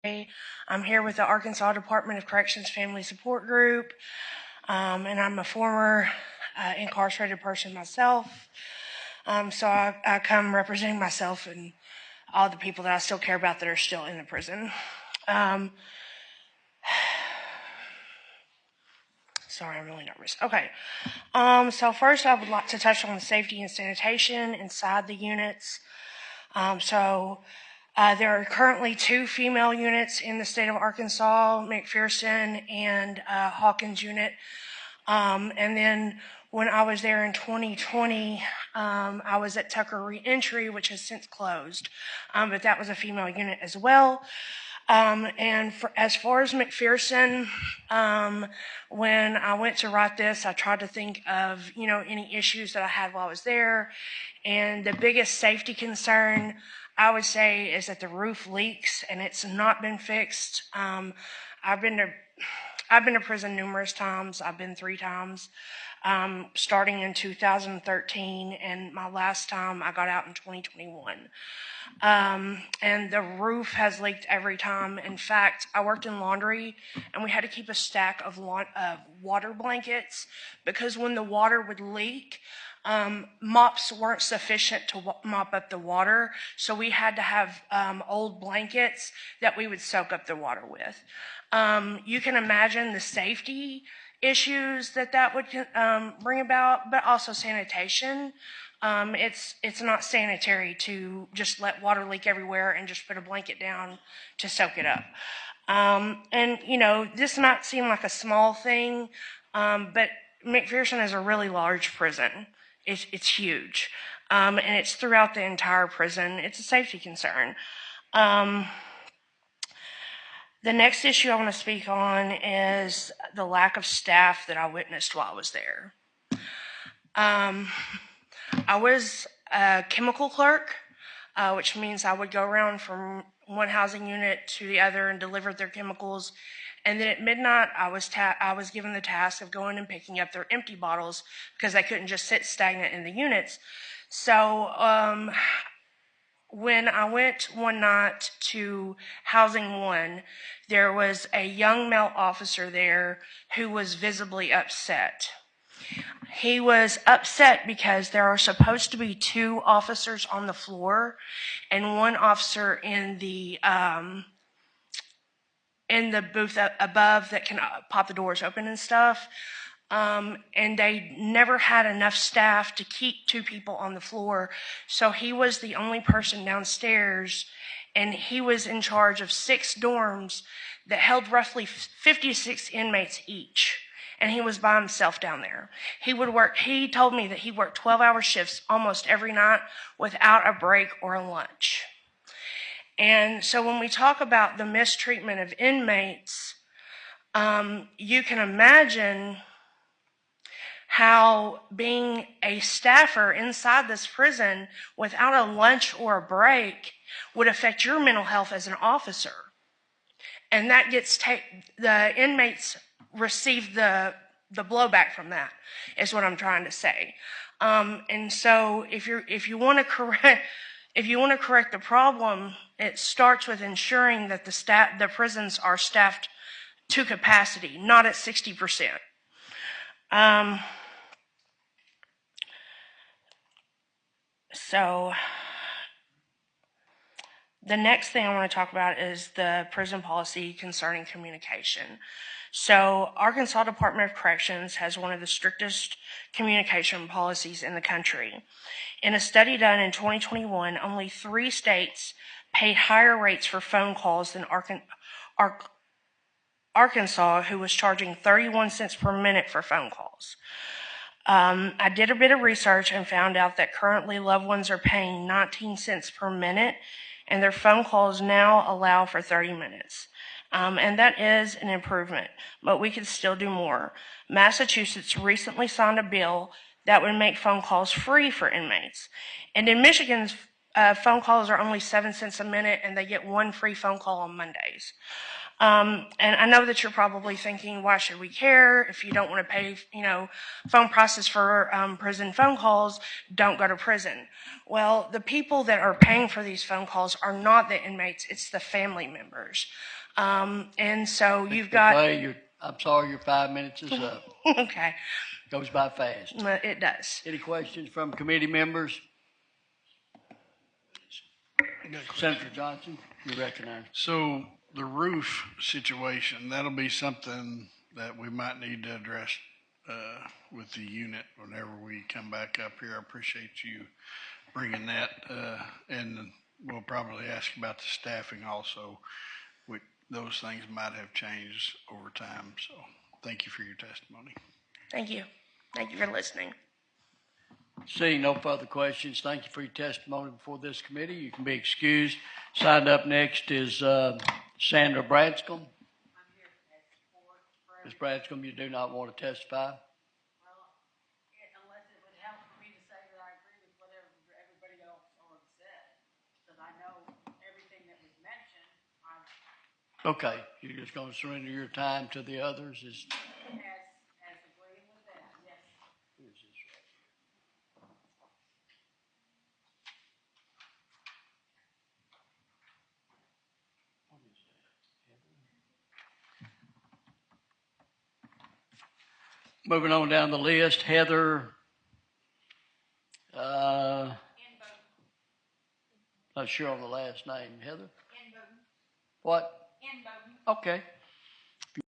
I'm here with the Arkansas Department of Corrections Family Support Group, and I'm a former incarcerated person myself. So I come representing myself and all the people that I still care about that are still in the prison. Sorry, I'm really nervous. Okay. So first I would like to touch on the safety and sanitation inside the units. There are currently 2 female units in the state of Arkansas, McPherson and Hawkins unit. And then when I was there in 2020, I was at Tucker Reentry, which has since closed. But that was a female unit as well. As far as McPherson, when I went to write this, I tried to think of, any issues that I had while I was there. And the biggest safety concern, I would say, is that the roof leaks and it's not been fixed. I've been to prison numerous times. I've been 3 times, starting in 2013, and my last time I got out in 2021. And the roof has leaked every time. In fact, I worked in laundry, and we had to keep a stack of water blankets because when the water would leak, mops weren't sufficient to mop up the water, so we had to have old blankets that we would soak up the water with. You can imagine the safety issues that would bring about, but also sanitation. It's not sanitary to just let water leak everywhere and just put a blanket down to soak it up. This might seem like a small thing, but McPherson is a really large prison. It's huge, and it's throughout the entire prison. It's a safety concern. The next issue I want to speak on is the lack of staff that I witnessed while I was there. I was a chemical clerk, which means I would go around from one housing unit to the other and deliver their chemicals. And then at midnight, I was given the task of going and picking up their empty bottles because they couldn't just sit stagnant in the units. So when I went one night to Housing 1, there was a young male officer there who was visibly upset. He was upset because there are supposed to be 2 officers on the floor and 1 officer in the booth above that can pop the doors open and stuff. And they never had enough staff to keep 2 people on the floor. So he was the only person downstairs, and he was in charge of 6 dorms that held roughly 56 inmates each. And he was by himself down there. He told me that he worked 12-hour shifts almost every night without a break or a lunch. And so when we talk about the mistreatment of inmates, you can imagine how being a staffer inside this prison without a lunch or a break would affect your mental health as an officer. And that the inmates receive the blowback from that, is what I'm trying to say. And so if you want to correct the problem, it starts with ensuring that the prisons are staffed to capacity, not at 60%. So the next thing I want to talk about is the prison policy concerning communication. So Arkansas Department of Corrections has one of the strictest communication policies in the country. In a study done in 2021, only 3 states paid higher rates for phone calls than Arkansas, who was charging 31 cents per minute for phone calls. I did a bit of research and found out that currently loved ones are paying 19 cents per minute, and their phone calls now allow for 30 minutes. And that is an improvement, but we could still do more. Massachusetts recently signed a bill that would make phone calls free for inmates. And in Michigan, phone calls are only 7 cents a minute, and they get one free phone call on Mondays. And I know that you're probably thinking, why should we care? If you don't want to pay, phone prices for prison phone calls, don't go to prison. Well, the people that are paying for these phone calls are not the inmates, it's the family members. And so you've got... Clay, I'm sorry, your 5 minutes is up. Okay. Goes by fast. It does. Any questions from committee members? Senator Johnson, you recognize. So the roof situation, that'll be something that we might need to address with the unit whenever we come back up here. I appreciate you bringing that, and we'll probably ask about the staffing also. Those things might have changed over time, so thank you for your testimony. Thank you. Thank you for listening. Seeing no further questions, thank you for your testimony before this committee. You can be excused. Signed up next is Sandra Bradscombe. I'm here as Ms. Bradscombe, you do not want to testify? Well, unless it would help for me to say that I agree with whatever everybody else already said, because I know everything that was mentioned. Okay, you're just going to surrender your time to the others? As agreeing with that, yes. Who is this right here? What is that? Heather? Moving on down the list, Heather. Not sure on the last name. Heather? In Bowden. What? In Bowden. Okay.